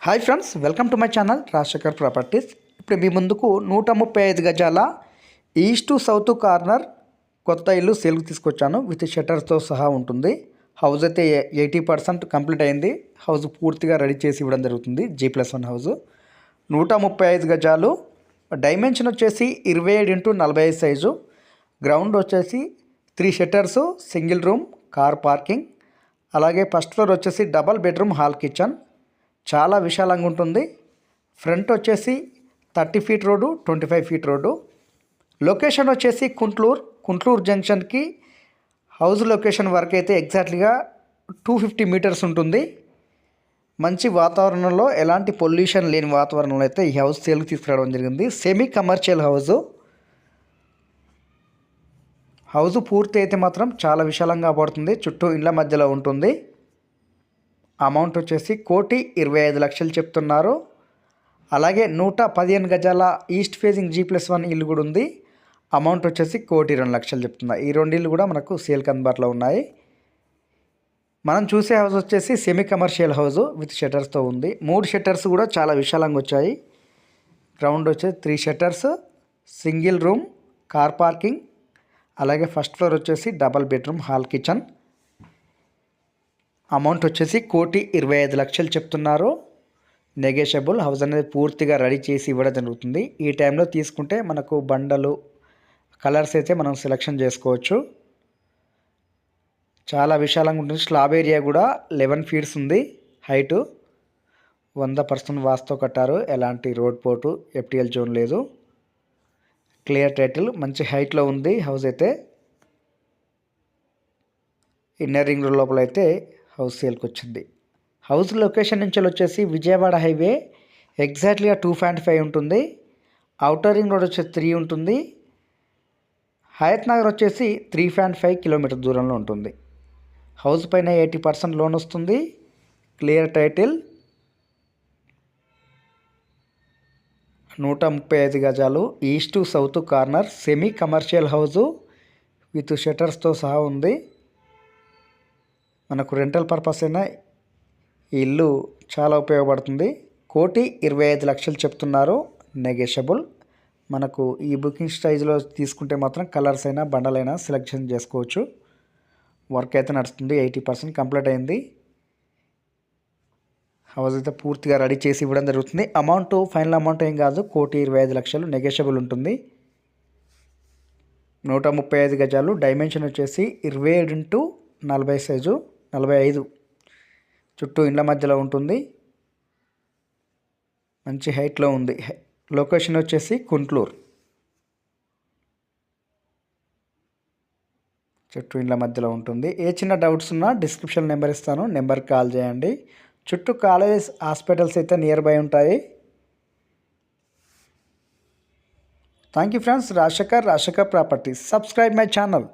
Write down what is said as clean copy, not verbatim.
Hi friends, welcome to my channel Rajasekhar properties. ఇప్పుడు మీ ముందుకు 135 గజాల ఈస్ట్ టు సౌత్ కార్నర్ కొత్త ఇల్లు సేల్కి తీసుకొచ్చాను. విత్ షట్టర్స్తో సహా ఉంటుంది. హౌస్ అయితే 80% కంప్లీట్ అయింది. హౌస్ పూర్తిగా రెడీ చేసి ఇవ్వడం జరుగుతుంది. G+1 హౌస్ 135 గజాలు. డైమెన్షన్ వచ్చేసి 27x45 సైజు. గ్రౌండ్ వచ్చేసి 3 shutters, single room, car parking. అలాగే ఫస్ట్ ఫ్లోర్ వచ్చేసి డబల్ బెడ్రూమ్, హాల్, కిచెన్. చాలా విశాలంగా ఉంటుంది. ఫ్రంట్ వచ్చేసి 30 feet road, 25 feet road. Location వచ్చేసి కుంట్లూరు జంక్షన్కి హౌస్ లొకేషన్ వరకు అయితే ఎగ్జాక్ట్లీగా 250 మీటర్స్ ఉంటుంది. మంచి వాతావరణంలో, ఎలాంటి పొల్యూషన్ లేని వాతావరణంలో అయితే ఈ హౌస్ సేల్కి తీసుకురావడం జరిగింది. సెమీ కమర్షియల్ హౌస్ పూర్తి అయితే మాత్రం చాలా విశాలంగా పడుతుంది. చుట్టూ ఇండ్ల మధ్యలో ఉంటుంది. అమౌంట్ వచ్చేసి 1,25,00,000 చెప్తున్నారు. అలాగే 115 గజాల ఈస్ట్ ఫేజింగ్ G+1 ఇల్లు కూడా ఉంది. అమౌంట్ వచ్చేసి 1,02,00,000 చెప్తున్నారు. ఈ రెండు ఇల్లు కూడా మనకు సేల్కి అందుబాటులో ఉన్నాయి. మనం చూసే హౌస్ వచ్చేసి సెమీ కమర్షియల్ హౌస్ విత్ షట్టర్స్తో ఉంది. 3 షట్టర్స్ కూడా చాలా విశాలంగా వచ్చాయి. గ్రౌండ్ వచ్చేసి 3 shutters, single room, car parking. అలాగే ఫస్ట్ ఫ్లోర్ వచ్చేసి double bedroom, hall, kitchen. Amount వచ్చేసి 1,25,00,000 చెప్తున్నారు. నెగోషియబుల్. హౌస్ అనేది పూర్తిగా రెడీ చేసి ఇవ్వడం జరుగుతుంది. ఈ టైంలో తీసుకుంటే మనకు బండలు, కలర్స్ అయితే మనం సెలెక్షన్ చేసుకోవచ్చు. చాలా విశాలంగా ఉంటుంది. స్లాబ్ ఏరియా కూడా 11 ఫీట్స్ ఉంది. హైటు 100% వాస్తుతో కట్టారు. ఎలాంటి రోడ్ పోటు, FTL జోన్ లేదు. Clear title. మంచి హైట్లో ఉంది హౌస్ అయితే. ఇన్నర్ రింగ్ రోడ్ లోపల అయితే హౌస్ సేల్కి వచ్చింది. హౌస్ లొకేషన్ నుంచి వచ్చేసి విజయవాడ హైవే ఎగ్జాక్ట్లీగా 2.5 ఉంటుంది. అవుటర్ రింగ్ రోడ్ వచ్చేసి 3 ఉంటుంది. హయత్ నగర్ వచ్చేసి 3.5 కిలోమీటర్ దూరంలో ఉంటుంది. హౌస్ పైన 80% లోన్ వస్తుంది. Clear title. 135 గజాలు east to south corner semi commercial house with షట్టర్స్తో సహా ఉంది. మనకు రెంటల్ పర్పస్ అయినా ఈ ఇల్లు చాలా ఉపయోగపడుతుంది. 1,25,00,000 చెప్తున్నారు. నెగోషియబుల్. మనకు ఈ బుకింగ్ స్టేజ్లో తీసుకుంటే మాత్రం కలర్స్ అయినా, బండలైనా సెలెక్షన్ చేసుకోవచ్చు. వర్క్ అయితే నడుస్తుంది. 80% కంప్లీట్ అయింది. హౌస్ అయితే పూర్తిగా రెడీ చేసి ఇవ్వడం జరుగుతుంది. అమౌంట్ ఫైనల్ అమౌంట్ ఏం కాదు, 1,25,00,000 నెగోషియబుల్ ఉంటుంది. 135 గజాలు. డైమెన్షన్ వచ్చేసి 27x40 సైజు, 45. చుట్టూ ఇండ్ల మధ్యలో ఉంటుంది. మంచి హైట్లో ఉంది. లొకేషన్ వచ్చేసి కుంట్లూరు. చుట్టూ ఇండ్ల మధ్యలో ఉంటుంది. ఏ చిన్న డౌట్స్ ఉన్నా డిస్క్రిప్షన్ నెంబర్ ఇస్తాను, నెంబర్కి కాల్ చేయండి. చుట్టూ కాలేజ్, హాస్పిటల్స్ అయితే నియర్ బై ఉంటాయి. Thank you friends. Rajasekhar properties. Subscribe my channel.